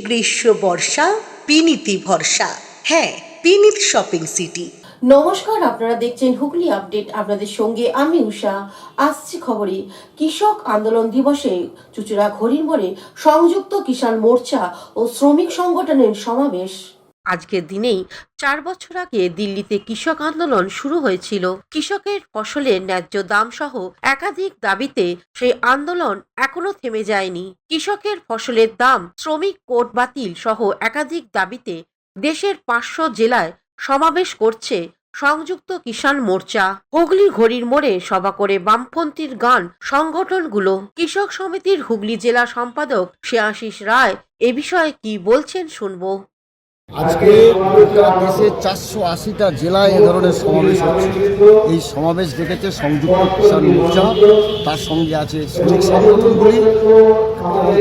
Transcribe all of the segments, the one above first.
গ্রীষ্ম বর্ষা পিনিতি ভরসা। হ্যাঁ, পিনিত শপিং সিটি। নমস্কার, আপনারা দেখছেন হুগলি আপডেট। আপনাদের সঙ্গে আমি উষা। আসছি খবরে। কৃষক আন্দোলন দিবসে চুঁচুড়া ঘড়ির মোড়ে সংযুক্ত কিষাণ মোর্চা ও শ্রমিক সংগঠনের সমাবেশ। আজকের দিনেই 4 বছর আগে দিল্লিতে কৃষক আন্দোলন শুরু হয়েছিল। কৃষকের ফসলের ন্যায্য দাম সহ একাধিক দাবিতে সেই আন্দোলন এখনো থেমে যায়নি। কৃষকের ফসলের দাম, শ্রমিক কোড বাতিল সহ একাধিক দাবিতে দেশের 500 জেলায় সমাবেশ করছে সংযুক্ত কিষাণ মোর্চা। হুগলি ঘড়ির মোড়ে সভা করে বামপন্থীর গান সংগঠনগুলো। কৃষক সমিতির হুগলি জেলা সম্পাদক শ্রেয়াশিস রায় এ বিষয়ে কি বলছেন শুনবো। আজকে দেশে 480টা জেলায় এ ধরনের সমাবেশ হচ্ছে। এই সমাবেশ ডেকেছে সংযুক্ত কিষাণ মোর্চা, তার সঙ্গে আছে শ্রমিক সংগঠনগুলি,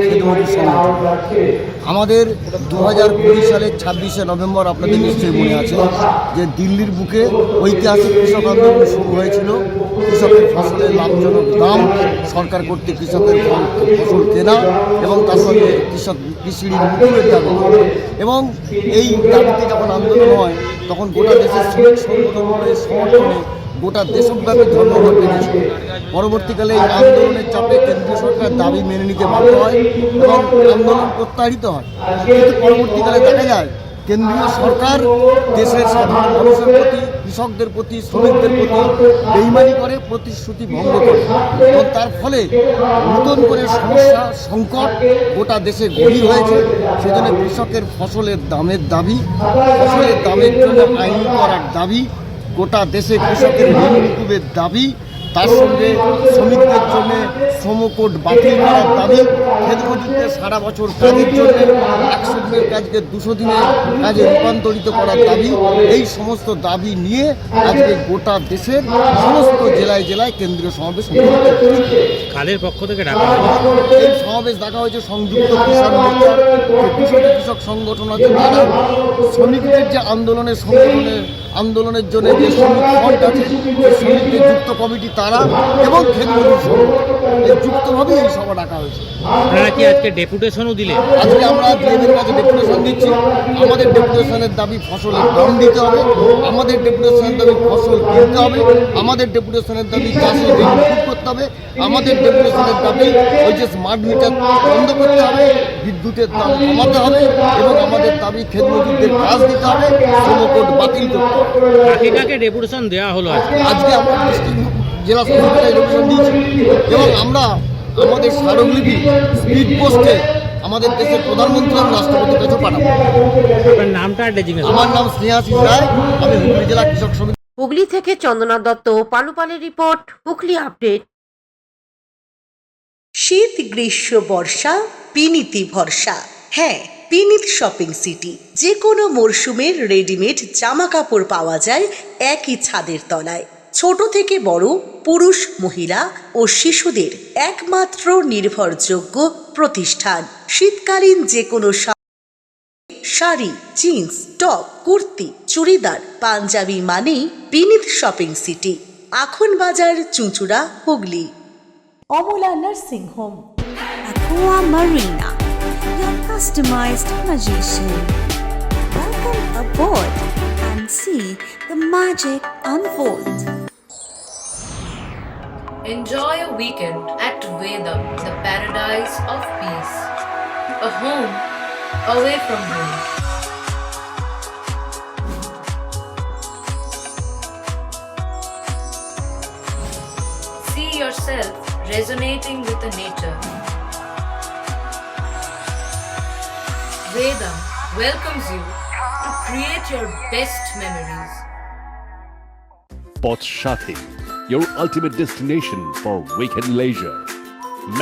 খেতমজুর সংগঠন। আমাদের 2020 সালের 26শে নভেম্বর, আপনাদের নিশ্চয়ই মনে আছে, যে দিল্লির বুকে ঐতিহাসিক কৃষক আন্দোলন শুরু হয়েছিল। কৃষকের ফসলের লাভজনক দাম, সরকার কর্তৃক কৃষকের ফসল কেনা এবং তার সঙ্গে কৃষি ঋণ মুকুবের দাবি। এবং এই দাবিতে যখন আন্দোলন হয় তখন গোটা দেশের শ্রমিক সংগঠনগুলোর সমর্থনে গোটা দেশব্যাপী ধর্মঘট বেরিয়েছিল। পরবর্তীকালে এই আন্দোলনের চাপে কেন্দ্রীয় সরকার দাবি মেনে নিতে বাধ্য হয় এবং আন্দোলন প্রত্যাহৃত হয়। কিন্তু পরবর্তীকালে দেখা যায় কেন্দ্রীয় সরকার দেশের সাধারণ মানুষের প্রতি, কৃষকদের প্রতি, শ্রমিকদের প্রতি বেইমানি করে, প্রতিশ্রুতি ভঙ্গ করে এবং তার ফলে নতুন করে সমস্যা, সংকট গোটা দেশে গভীর হয়েছে। সেজন্য কৃষকের ফসলের দামের দাবি, ফসলের দামের জন্য আইন করার দাবি, গোটা দেশে কৃষকের ঋণ মুকুবের দাবি, তার সঙ্গে শ্রমিকদের জন্য শ্রমকোড বাতিল করার দাবি, খেতমজুরদের সারা বছর কাজের জন্য 100 দিনের কাজকে 200 দিনের কাজে রূপান্তরিত করার দাবি। এই সমস্ত দাবি নিয়ে আজকে গোটা দেশের সমস্ত জেলায় জেলায় কেন্দ্রীয় সমাবেশ কাদের পক্ষ থেকে ডাকা এই সমাবেশ ডাকা হয়েছে সংযুক্ত কিষাণ মোর্চার কৃষক সংগঠন আছে তারা, শ্রমিকদের যে আন্দোলনের জন্য যে শ্রমিক ফ্রন্ট আছে, শ্রমিকদের যুক্ত কমিটি তারা এবং খেতমজুর সংগঠন, এই যুক্তভাবেই এই সভা ডাকা হয়েছে। আপনারা কি আজকে ডেপুটেশনও দিলেন? আজকে আমরা ডিএমের কাছে ডেপুটেশন দিচ্ছি। আমাদের ডেপুটেশনের দাবি ফসলের দাম দিতে হবে, আমাদের ডেপুটেশনের দাবি ফসল কিনতে হবে, আমাদের ডেপুটেশনের দাবি চাষের ঋণ মুকুব করতে হবে, আমাদের ডেপুটেশনের দাবি ওই যে স্মার্ট মিটার বন্ধ করতে হবে, বিদ্যুতের দাম কমাতে হবে এবং আমাদের দাবি খেতমজুরদের কাজ দিতে হবে, শ্রমকোড বাতিল করতে হবে। কাকে কাকে ডেপুটেশন দেওয়া হলো আজকে আমরা ডিস্ট্রিক্ট জেলা সভাপতি ডেপুটেশন দিয়েছি এবং আমরা আমাদের স্মারকলিপি স্পিড পোস্টে আমাদের দেশের প্রধানমন্ত্রী এবং রাষ্ট্রপতির কাছে পাঠাবো। আপনার নামটা? আমার নাম স্নেহাশিস রায়, আমি হুগলি জেলা কৃষক সমিতি। হুগলি থেকে চন্দনা দত্ত, পালুপালের রিপোর্ট, হুগলি আপডেট। শীত গ্রীষ্ম বর্ষা পিনিতি ভরসা। হ্যাঁ, পিনিত শপিং সিটি। যে কোনো মরশুমের রেডিমেড জামা কাপড় পাওয়া যায় একই ছাদের তলায়। ছোট থেকে বড়, পুরুষ, মহিলা ও শিশুদের একমাত্র নির্ভরযোগ্য প্রতিষ্ঠান। শীতকালীন যে কোনো শাড়ি, জিন্স, টপ, কুর্তি, চুড়িদার, পাঞ্জাবি মানেই পিনিত শপিং সিটি। আখন বাজার, চুঁচুড়া, Hooghly. Amala nursing home, Aqua Marina, your customized magician. Welcome aboard and see the magic unfold. Enjoy a weekend at Vedam, the paradise of peace. A home away from home. See yourself resonating with the nature. Vedam welcomes you to create your best memories. Poth Shathi, your ultimate destination for weekend leisure.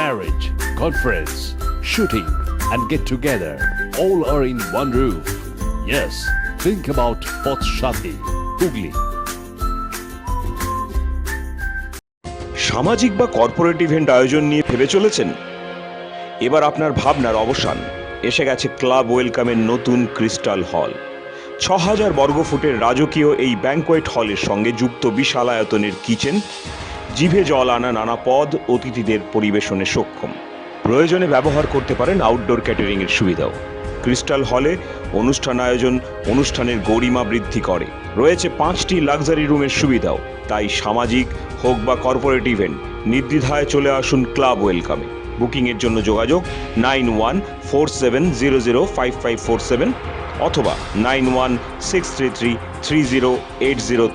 Marriage, conference, shooting and get together all are in one roof. Yes, think about Poth Shathi, Hugli. সামাজিক বা corporate event আয়োজন নিয়ে ভেবে চলেছেন? এবার আপনার ভাবনার অবসান। এসে গেছে ক্লাব ওয়েলকামের নতুন ক্রিস্টাল হল। 6000 বর্গফুটের রাজকীয় এই ব্যাংকোয়েট হলের সঙ্গে যুক্ত বিশাল আয়তনের কিচেন, জিভে জল আনা নানা পদ অতিথিদের পরিবেশনে সক্ষম। প্রয়োজনে ব্যবহার করতে পারেন আউটডোর ক্যাটারিং এর সুবিধাও। ক্রিস্টাল হলে অনুষ্ঠান আয়োজন অনুষ্ঠানের গরিমা বৃদ্ধি করে। রয়েছে 5টি লাক্সারি রুমের সুবিধাও। তাই সামাজিক হোক বা কর্পোরেট ইভেন্ট নির্দ্বিধায় চলে আসুন ক্লাব ওয়েলকামে। বুকিংয়ের জন্য যোগাযোগ 9147005547 অথবা 9163333080